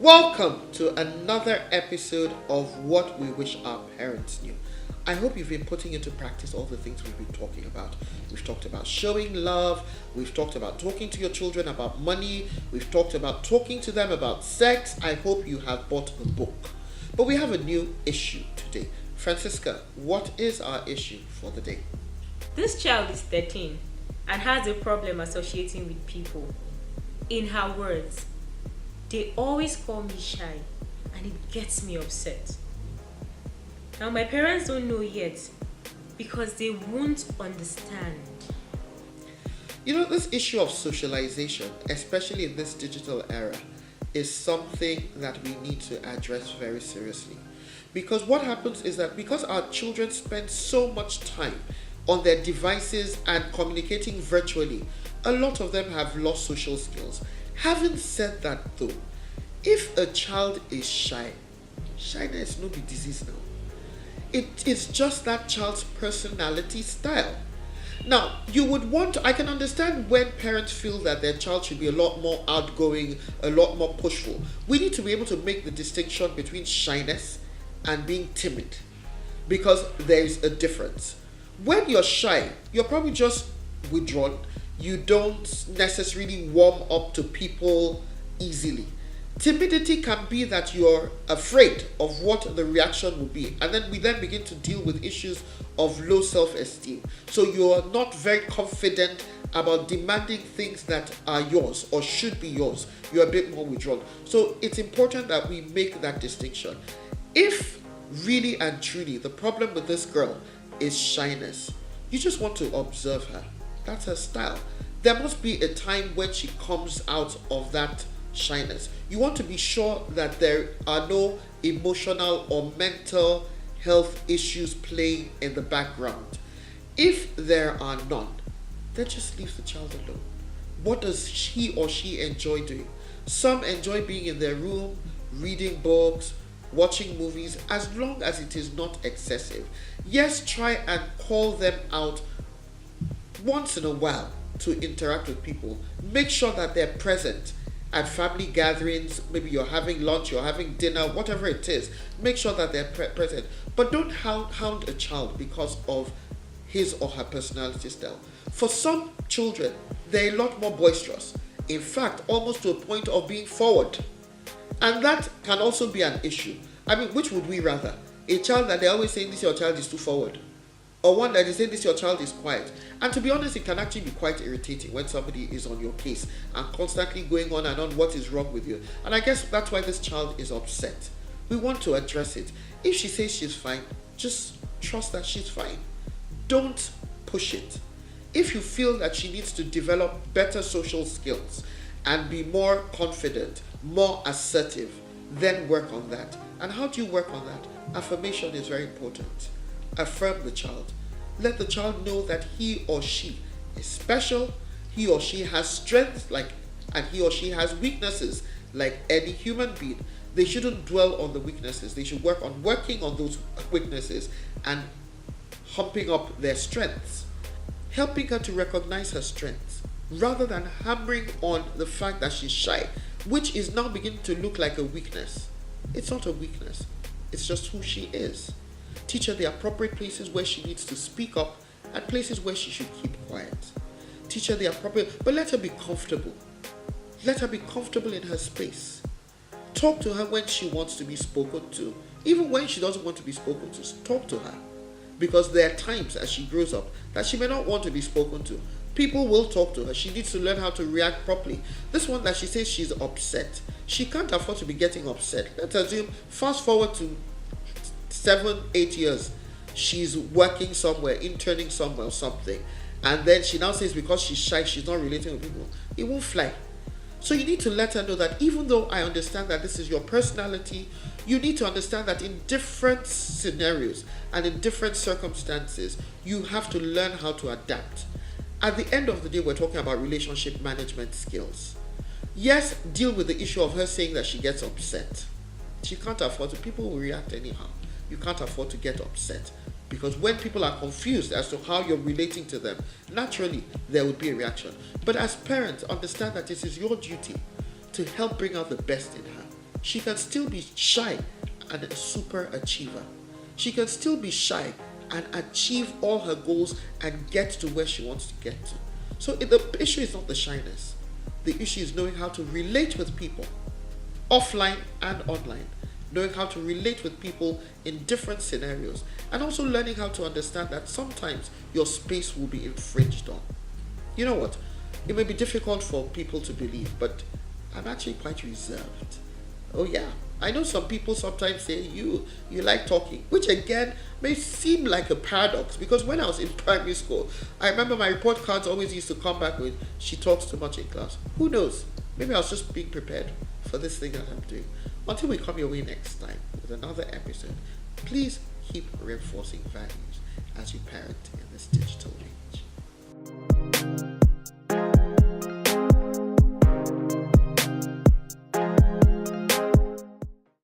Welcome to another episode of What We Wish Our Parents Knew. I hope you've been putting into practice all the things we've been talking about. We've talked about showing love, we've talked about talking to your children about money, we've talked about talking to them about sex. I hope you have bought the book. But we have a new issue today. Francisca, what is our issue for the day? This child is 13 and has a problem associating with people. In her words, they always call me shy and it gets me upset. Now my parents don't know yet because they won't understand. You know, this issue of socialization, especially in this digital era, is something that we need to address very seriously. Because what happens is that because our children spend so much time on their devices and communicating virtually, a lot of them have lost social skills. Having said that though, if a child is shy, shyness no be disease now. It is just that child's personality style. Now, I can understand when parents feel that their child should be a lot more outgoing, a lot more pushful. We need to be able to make the distinction between shyness and being timid because there is a difference. When you're shy, you're probably just withdrawn. You don't necessarily warm up to people easily. Timidity can be that you're afraid of what the reaction will be, and then we begin to deal with issues of low self-esteem. So you're not very confident about demanding things that are yours or should be yours. You're a bit more withdrawn. So it's important that we make that distinction. If really and truly the problem with this girl is shyness, you just want to observe her. That's her style. There must be a time when she comes out of that shyness. You want to be sure that there are no emotional or mental health issues playing in the background. If there are none, then just leave the child alone. What does he or she enjoy doing? Some enjoy being in their room, reading books, watching movies, as long as it is not excessive. Yes, try and call them out once in a while to interact with people. Make sure that they're present at family gatherings. Maybe you're having lunch, you're having dinner, whatever it is. Make sure that they're present. But don't hound a child because of his or her personality style. For some children, they're a lot more boisterous. In fact, almost to a point of being forward. And that can also be an issue. I mean, which would we rather? A child that they're always saying this your child is too forward, or one that is saying this your child is quiet? And to be honest, it can actually be quite irritating when somebody is on your case and constantly going on and on what is wrong with you. And I guess that's why this child is upset. We want to address it. If she says she's fine, just trust that she's fine. Don't push it. If you feel that she needs to develop better social skills and be more confident, more assertive, then work on that. And how do you work on that? Affirmation is very important. Affirm the child. Let the child know that he or she is special, he or she has strengths and he or she has weaknesses like any human being. They shouldn't dwell on the weaknesses. They should work on working on those weaknesses and humping up their strengths. Helping her to recognize her strengths rather than hammering on the fact that she's shy, which is now beginning to look like a weakness. It's not a weakness. It's just who she is. Teach her the appropriate places where she needs to speak up and places where she should keep quiet. Teach her the appropriate, but let her be comfortable. Let her be comfortable in her space. Talk to her when she wants to be spoken to. Even when she doesn't want to be spoken to, talk to her. Because there are times as she grows up that she may not want to be spoken to. People will talk to her. She needs to learn how to react properly. This one that she says she's upset, she can't afford to be getting upset. Let's assume, fast forward to 7-8 years, she's working somewhere, interning somewhere or something, and then she now says because she's shy, she's not relating with people. It won't fly. So you need to let her know that even though I understand that this is your personality, you need to understand that in different scenarios and in different circumstances, you have to learn how to adapt. At the end of the day, we're talking about relationship management skills. Yes, deal with the issue of her saying that she gets upset. She can't afford to. People will react anyhow. You can't afford to get upset. Because when people are confused as to how you're relating to them, naturally there would be a reaction. But as parents, understand that it is your duty to help bring out the best in her. She can still be shy and a super achiever. She can still be shy and achieve all her goals and get to where she wants to get to. So the issue is not the shyness. The issue is knowing how to relate with people, offline and online. Knowing how to relate with people in different scenarios, and also learning how to understand that sometimes your space will be infringed on. You know what? It may be difficult for people to believe, but I'm actually quite reserved. Oh yeah, I know some people sometimes say you like talking, which again may seem like a paradox, because when I was in primary school, I remember my report cards always used to come back with, she talks too much in class. Who knows? Maybe I was just being prepared for this thing that I'm doing. Until we come your way next time with another episode, please keep reinforcing values as you parent in this digital age.